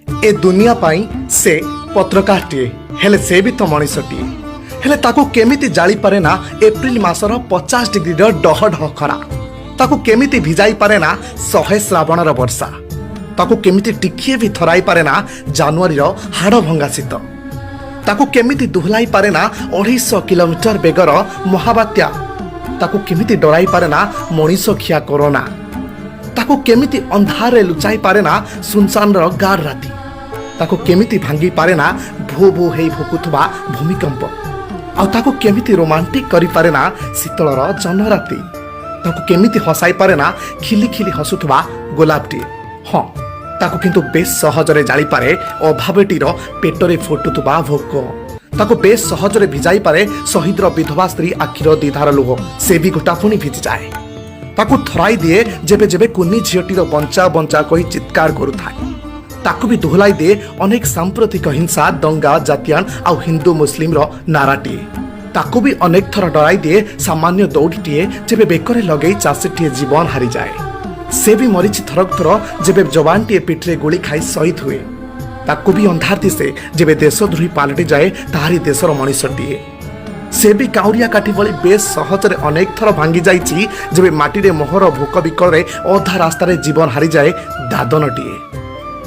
ए दुनिया पाई से पत्रकारटीए हेले से भी तो मनीषटीए हेले ताकू केमिति जाली पारे ना एप्रिल मासर 50 डिग्री डह डह खरा ताकू केमिति भिजाई पारे ना 100 श्रावणर वर्षा ताकू केमिति टिकिए भी थराई पारे ना जानुआरी हाड़ भंगा शीत ताकू केमिति दुहलाई पारे ना 250 किलोमीटर बेगर महाबात्या ताकू केमिति डराई पारे ना मनीष खिया कोरोना ताकू केमिति अंधारे लुचाई पारे ना सुनसान गाढ़ राती ताकू केमिति भांगी पारे ना भो भो हेई भुकुथुबा भूमिकंप आ ताकू केमिति रोमांटिक करि पारे ना शीतलर जन राती ताकू केमिति हसाई पारे ना खिली खिली हसुथुबा गोलापटी हाँ ताकू किंतु बेस सहजरे जाली पारे अभावेटीर पेटरे फुटुथुबा भोक ताकू बेस सहजरे भिजाई पारे शहीदर विधवा स्त्री आखिर दिधार लुह से भी गोटा पुणी भिजी जाए ताकू थराई दिए जेबे जेबे कुनी झीटीर बंचा बंचा कही चित्कार करुथाए ताकू भी दोहलाई दिए अनेक सांप्रतिक हिंसा दंगा जातियान आ हिंदू मुस्लिम नाराटीए ताकू भी अनेक थर डराई दिए सामान्य दौड़ीटीए जेबे बेकरे लगे चाषीटीए जीवन हारी जाए से भी मरीची थरक थर जेबे जवानटीए पिठरे गोली खाई शहीद हुए ताकू भी अंधार दिसे जेबे देशद्रोही पालटि जाए ताहारी देशर मनीषटीए से भी काउरिया काठी भली बेस सहजरे अनेक थर भांगी जाइछि जेबे माटीरे मोहर भोक बिकଳରେ अधा रास्तारे जीवन हारी जाए दादनटीए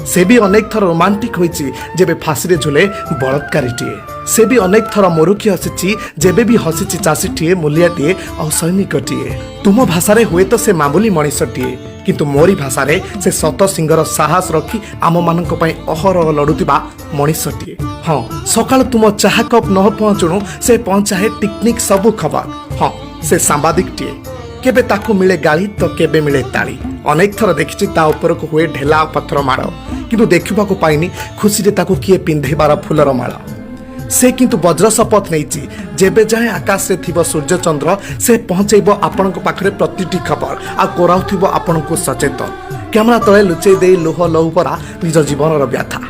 से भी अनेक थर रोमांटिक होइछि जेबे फांसी झुले बलात्कारीटीए से भी अनेक थर मोरुखी हसिछि जेबे भी हसिछि चाषीटीए मूलियाटीए और सैनिकटीए तुम भाषारे हुए तो से मामूली मनीषटीए किंतु मोरी भाषारे से शत सिंगर साहस रखी आम मानक पई अहरह लड़ुतिबा मनीषटीए हाँ सकाळ तुम चाहा कप न पहुँचुणु से पहुँचाए टिकनिक सबु खबर हाँ से सांबादिकटीए केबे ताकू मिले गाली तो केबे मिले ताली अनेक थर देखिछि ता ऊपर को हुए ढेला पत्थर माड़ किंतु देखा पाइनी खुशी ताकू किए पिंधेबार फूलर माला से किंतु वज्र शपथ नहीं जेबे जाए आकाश रे थिबो सूर्य चंद्र से पहुंचेबो आपनक पाखरे प्रतिटी खबर आ कोराउथिबो आपनक सचेतन कैमरा तले लुचेई दे लोह लहू परा निज जीवनर व्यथा।